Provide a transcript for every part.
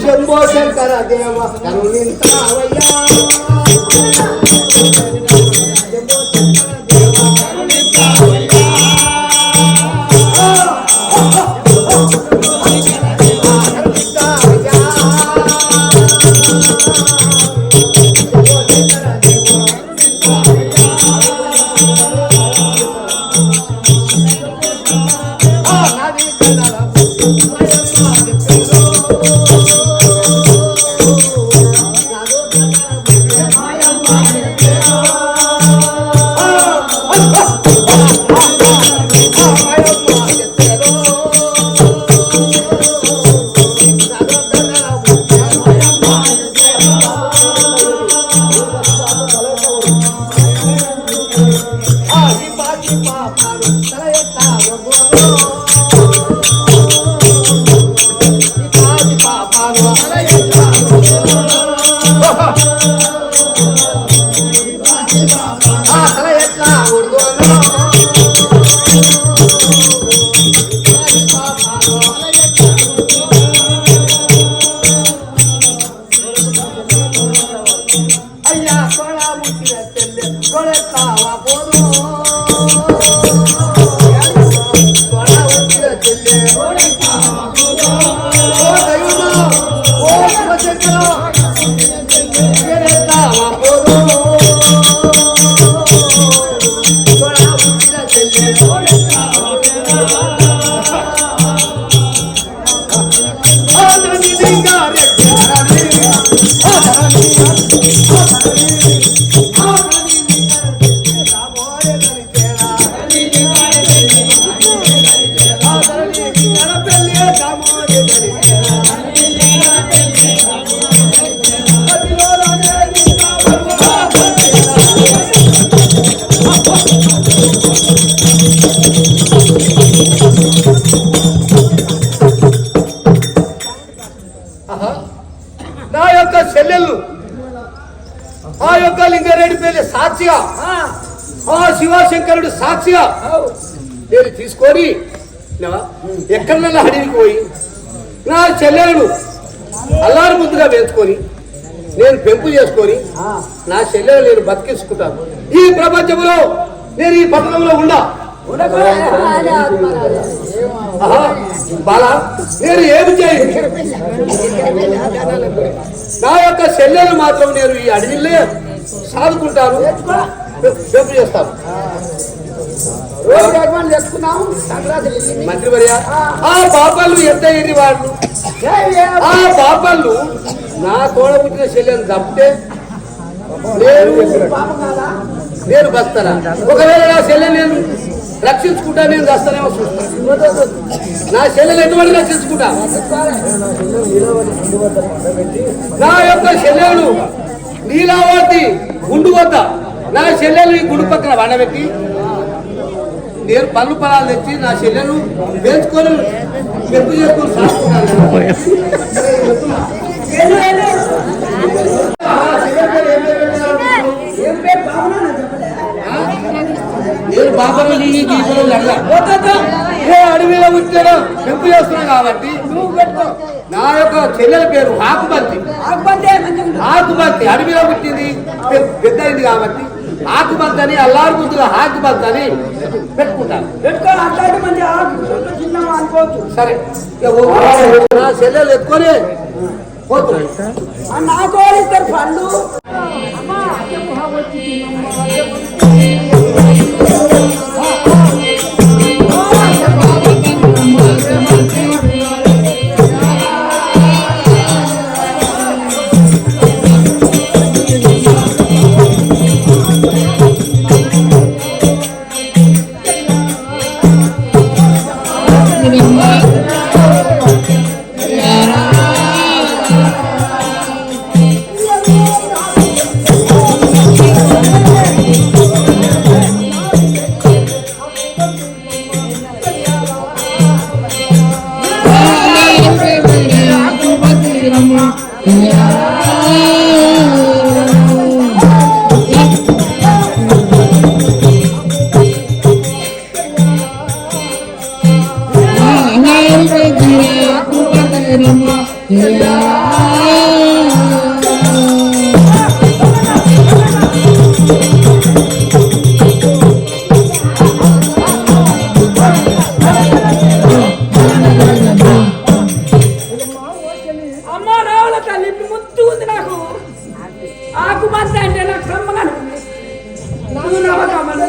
శంభో శంకర దేవ కరుణింతావయ్యా నా యొక్క చెల్లెళ్ళు ఆ యొక్క లింగారెడ్డి పెళ్లి సాక్షిగా ఆ శివశంకరుడు సాక్షిగా నేను తీసుకొని ఎక్కడన్నా అడవికి పోయి నా చెల్లెలను అల్లారు ముద్దుగా పెంచుకొని నేను పెంపు చేసుకొని నా చెల్లెలు నేను బతికించుకుంటాను. ఈ ప్రపంచంలో నేను ఈ పట్టణంలో ఉండా బాలా నేను ఏమి చేయను. నా యొక్క చెల్లెలు మాత్రం నేను ఈ అడవిలో సాదుకుంటాను, పెంపు చేస్తాను. మంత్రివర్య ఆ పాపళ్ళు ఎంత ఎన్ని వాళ్ళు ఆ పాపళ్ళు నా తోడ పుట్టిన చెల్లెలు తప్పితే నేను బస్తానా? ఒకవేళ నా చెల్లెలు నేను రక్షించుకుంటా, నేను దస్తానేమో చూస్తాను. నా చెల్లెలు ఎటువంటి రక్షించుకుంటా? నా యొక్క చెల్లెలు నీలావతి గుండు వద్ద నా చెల్లెలు ఈ గుండు పక్కన వండబెట్టి నేను పళ్ళు పొలాలు తెచ్చి నా చెల్లెలు పెంచుకొని పెంపు చేసుకొని సాగుతున్నాను. నేను బాబాను అడవిలో పుట్టాను, పెంపు చేస్తున్నాను కాబట్టి నా యొక్క చెల్లెల పేరు ఆకుబంతి. ఆకుబంతి అడవిలో పుట్టింది, పెద్ద అయింది కాబట్టి ఆకుబంతి అని అల్లారు ముందుగా ఆకుబంతి అని పెట్టుకుంటాను. సరే నా చెల్లెలు ఎత్తుకొని పోతున్నాయి. నాకు ఇద్దరు పళ్ళు Rama అమ్మ రావుల తల్లి ముత్తు ఉంది నాకు ఆకు బంత అంటే నాకు కమ్మగా నువ్వు నవ్వకమ్మను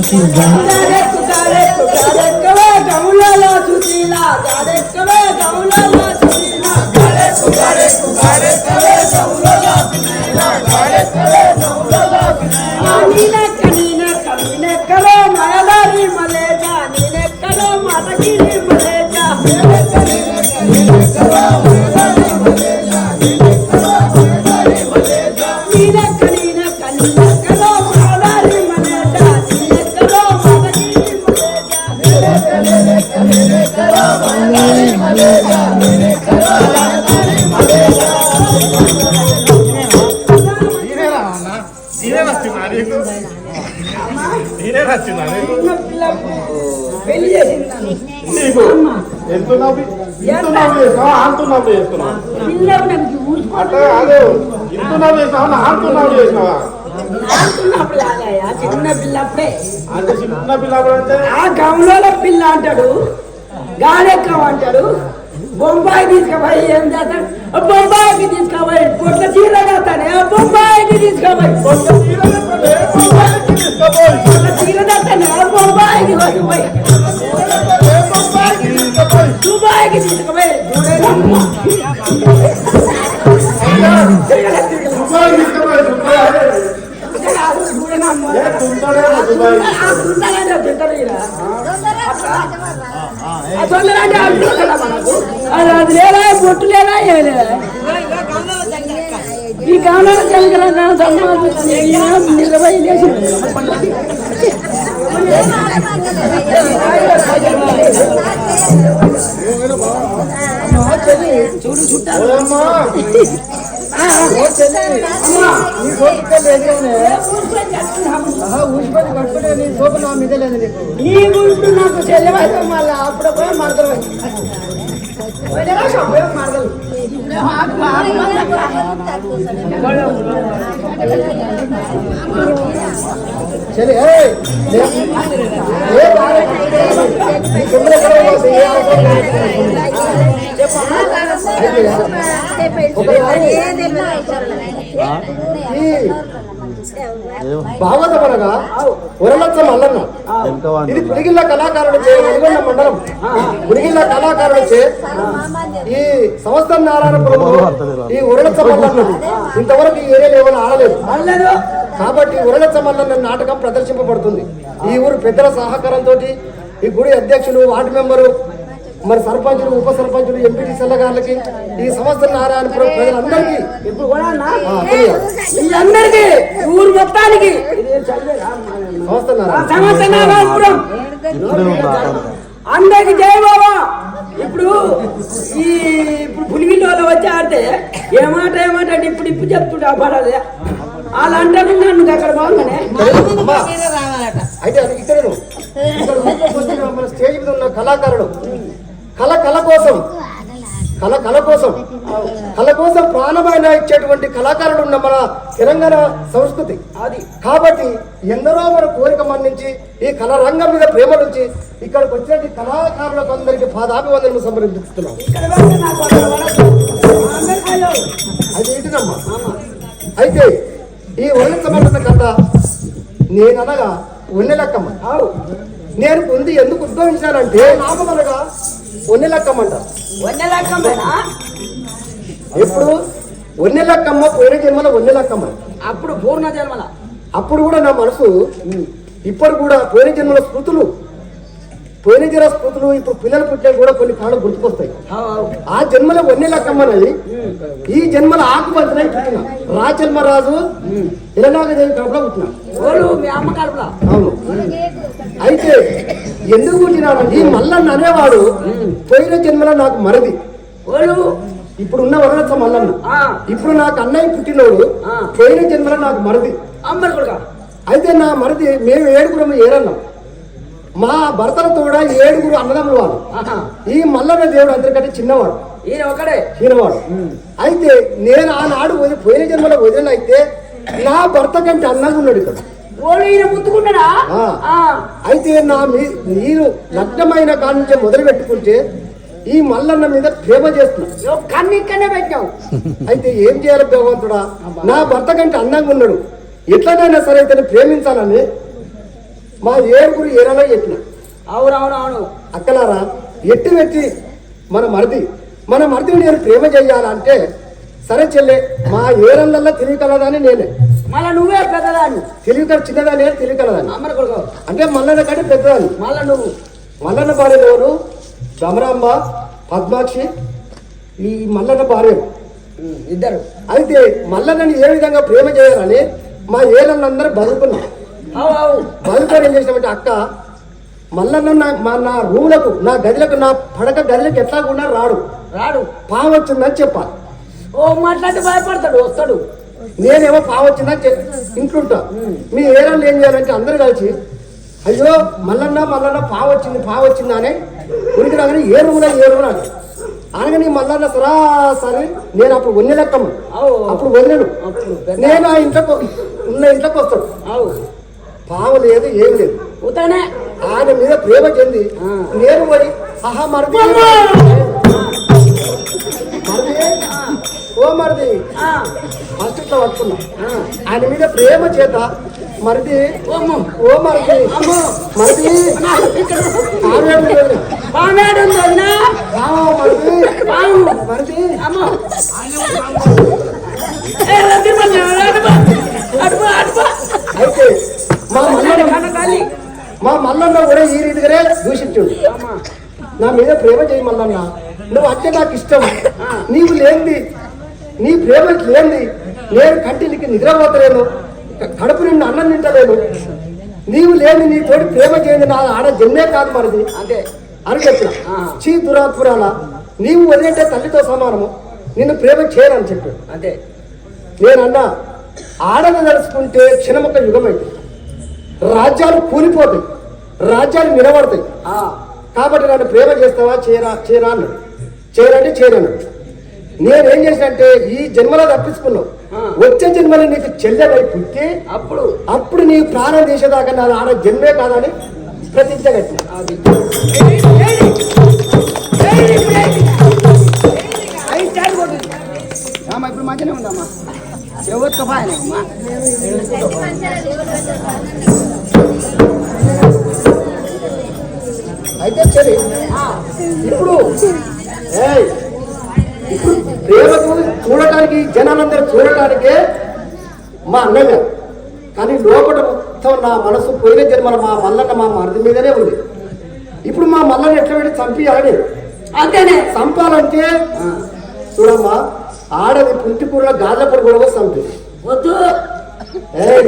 గాడెక్కవే గౌలలో సుశీలా గాడెక్కవే గౌలలో సుశీలా నేనెక్కడో మయలారి మలేజా నేనెక్కడో మతగిరి మలేజా నేనెక్కడో మయలారి మలేజా నేనెక్కడో మతగిరి పెళ్లి చేసింది చిన్న పిల్లప్పుడే ఆ గౌలో పిల్ల అంటాడు గాడెక్కవ అంటాడు బొంబాయి తీసుకుపోయి ఏం చేస్తాడు బొంబాయికి తీసుకుపోయి పొట్ల చీర కడతానే బొంబాయికి తీసుకుపోయి పొట్ల చీర కడతానే బొంబాయికి తీసుకుపోయి దుబాయ్కి తీసుకుపోయి అది లేదా బొట్టు లేదా ఈ కాలంలో నిలబై చూడు చుట్టాలు నీకు నాకు చెల్లెవైతే మళ్ళీ అప్పుడప్పుడు మరదలు మరదలు భాగవతం అనగా వరలక్ష మల్లన్న ఇది పులిగిల్ల కళాకారుడు చే వెలుగొండ మండలం పులిగిల్ల కారుడు చే ఈ సంవత్సరం నారాయణపురంలో ఈ ఉరలక్ష మల్లన్న ఇంతవరకు ఈ ఏరియాలో ఎవరు ఆడలేదు కాబట్టి ఉరలక్ష మల్లన్న నాటకం ప్రదర్శింపబడుతుంది. ఈ ఊరు పెద్దల సహకారంతో ఈ గుడి అధ్యక్షులు వార్డు మెంబరు మరి సర్పంచులు ఉప సర్పంచులు ఎంపీటీ సెల్లగాళ్ళకి ఈ సంవత్సరం నారాయణపురం ప్రజలందరికీ ఇప్పుడు కూడా అందరికీ ఊరు మొత్తానికి సంవత్సరం నారాయణపురం అందరికి జై బాబా. ఇప్పుడు ఇప్పుడు పులిగిల్లో వచ్చి ఆడితే ఏమాట అంటే ఇప్పుడు చెప్తుంటా పడాలి వాళ్ళు అంటారు నన్ను అక్కడ బాగుందనే అయితే అది ఇక్కడ మన స్టేజ్ మీద ఉన్న కళాకారుడు కళ కోసం ప్రాణమైన ఇచ్చేటువంటి కళాకారుడు ఉన్న మన తెలంగాణ సంస్కృతి అది. కాబట్టి ఎందరో మన కోరిక మన్నించి ఈ కళా రంగం మీద ప్రేమ నుంచి ఇక్కడికి వచ్చినటువంటి కళాకారులకు అందరికీ పాదాభివందనలు సమర్పిస్తున్నాం. అది ఏంటిదమ్మా అయితే ఈ వల్ల సమర్థత కథ నేననగా ఉన్నెలక్కమ్మ. నేను పొంది ఎందుకు ఉద్భవించానంటే నామనగా ఒన్నెలక్కమ్మంట. ఎప్పుడు ఒన్నెలక్కమ్మ పోయిన జన్మల ఒన్నెలక్కమ్మ అప్పుడు పూర్ణ జన్మల అప్పుడు కూడా నా మనసు ఇప్పుడు కూడా పోయిన జన్మల స్మృతులు ఇప్పుడు పిల్లలు పుట్టిన కూడా కొన్ని కాలం గుర్తుకొస్తాయి. ఆ జన్మల ఒన్నెలక్కమ్మనది ఈ జన్మల ఆకుపంచనై పుట్టిన రాజన్మరాజు ఇలనాగదేవి కడుపులో పుట్టిన అవును. అయితే ఎందుకు పుట్టినాను ఈ మల్లన్న అనేవాడు పోయిన జన్మల నాకు మరది ఇప్పుడున్న వరలచ్చ మల్లన్న. ఇప్పుడు నాకు అన్నయ్య పుట్టినోడు పోయిన జన్మల నాకు మరది అయితే నా మరది మేము 7 ఏరన్నాం. మా భర్తలతో కూడా 7 అన్నదమ్ములు వాళ్ళు. ఈ మల్లన్న దేవుడు అందరికంటే చిన్నవాడు ఈయనవాడు. అయితే నేను ఆనాడు పోయిన జన్మలో వదిలిన అయితే నా భర్త కంటే అన్నగా ఉన్నాడు ఇక్కడ. అయితే నేను లగ్నమైన కాడి నుంచి మొదలు పెట్టుకుంటే ఈ మల్లన్న మీద ప్రేమ చేస్తున్నా కన్నిక్కనే పెట్టావు. అయితే ఏం చేయాలి భగవంతుడా, నా భర్త కంటే అందంగా ఉన్నాడు, ఎట్లనైనా సరే ఇతను ప్రేమించాలని మా ఏడుగురు ఏరాలో చెప్పిన అవునవునవును. అక్కలారా ఎట్టి పెట్టి మన మరిది నేను ప్రేమ చెయ్యాలంటే సరే చెల్లె మా ఏరళ్ళల్లో తెలియకలదని నేనే మళ్ళా నువ్వే పెద్దదాన్ని చిన్నదాన్ని తెలియకలదాన్ని అమ్మని కొడుకు అంటే మల్లన్న కంటే పెద్దదాన్ని. మళ్ళా నువ్వు మల్లన్న భార్య ఎవరు? భ్రమరాంబ, పద్మాక్షి, ఈ మల్లన్న భార్య ఇద్దరు. అయితే మల్లన్నని ఏ విధంగా ప్రేమ చేయాలని మా ఏళ్ళందరూ బతుకున్నాం. బతుకొని ఏం చేసినామంటే అక్క మల్లన్న నా రూములకు నా గదిలకు నా పడక గదిలకు ఎట్లా కూడా రాడు పావచ్చిందని చెప్పాలి. ఓ మాట్లాడి భయపడతాడు, వస్తాడు. నేనేమో పావచ్చిందని ఇంట్లుంటా. మీ ఏరాళ్ళు ఏం చేయాలంటే అందరూ కలిసి అయ్యో మల్లన్న పావచ్చింది అని ఉనికి రాగానే ఏ రూములో అనగా నీ మల్లన్న సరాసరి నేను అప్పుడు వన్నె లెక్కమ్మ, అప్పుడు వన్నెను నేను ఆ ఇంట్లోకి వస్తాడు. పావు లేదు ఏం లేదు, ఆయన మీద ప్రేమ చెంది నేను పోయి ఆహా మరిది ఓ మరిది ఫస్ట్ ఇట్లా పట్టుకున్నా. ఆయన మీద ప్రేమ చేత మరిది ఓ మరిది మరిది అయితే మా మల్లన్న కూడా ఈ రీతిగానే దూషించుడు. నా మీద ప్రేమ చేయి మల్లన్న, నువ్వు అంటే నాకు ఇష్టం, నీవు లేనిది నీ ప్రేమ లేనిది నేను కంటికి నిద్రపోతలేను, కడుపు నిన్ను అన్నం తింటలేను, నీవు లేని నీ తోటి ప్రేమ చేయండి నా ఆడ జన్మే కాదు మరిది అదే అని చెప్పిన. చీ దురాత్పురాల నీవు వదిలేంటే తల్లితో సమానము, నిన్ను ప్రేమ చేయనని చెప్పాడు. అదే నేనన్నా ఆడను నడుచుకుంటే క్షణమొక్క యుగమైంది, రాజ్యాలు కూలిపోతాయి, రాజ్యాలు నిలబడతాయి. కాబట్టి నన్ను ప్రేమ చేస్తావా చేయరా అన్నాడు. చేయరంటే చేయనన్నాడు. నేనేం చేసినంటే ఈ జన్మలో తప్పించుకున్నావు, వచ్చే జన్మలో నీకు చెల్లెలై పుట్టి అప్పుడు నీ ప్రాణం తీసేదాకా నా ఆడ జన్మే కాదని ప్రతిజ్ఞ కట్టిన. ఇప్పుడు మంచిగా ఉందమ్మా, ఎవరితో బాగాలేమ్మా. అయితే సరే ఇప్పుడు ప్రేమకు చూడటానికి జనాలందరూ చూడటానికే మా అన్నయ్య, కానీ లోపల మొత్తం నా మనసు పోయిన జన్మల మా మల్లన్న మా మరిది మీదనే ఉంది. ఇప్పుడు మా మల్లన్న ఎట్లా పెట్టి చంపియాలని అంతేనే చంపాలంటే చూడమ్మా, ఆడది పుంటికూరలో గాజపడి కూడా చంపింది. వద్దు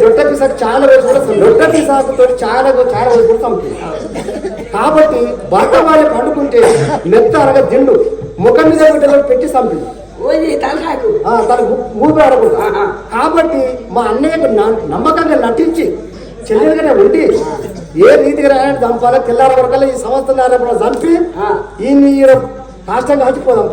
రొట్టె పిసాకు చాలా వేసి కూడా రొట్టె పిసాకుతో చాలా వేసి కూడా చంపింది. కాబట్టి భర్త వారి పండుకుంటే మెత్త అనగా దిండు ముఖం మీద పెట్టి చంపింది, తన ఊపి ఆడకూడదు. కాబట్టి మా అన్నయ్యకు నమ్మకంగా నటించి చెల్లెలుగానే ఉండి ఏ రీతిగా చంపాలో తెల్లార వరకల్లా ఈ సంవత్సరం చంపి ఈ కాష్టంగా హచ్చిపోదాం.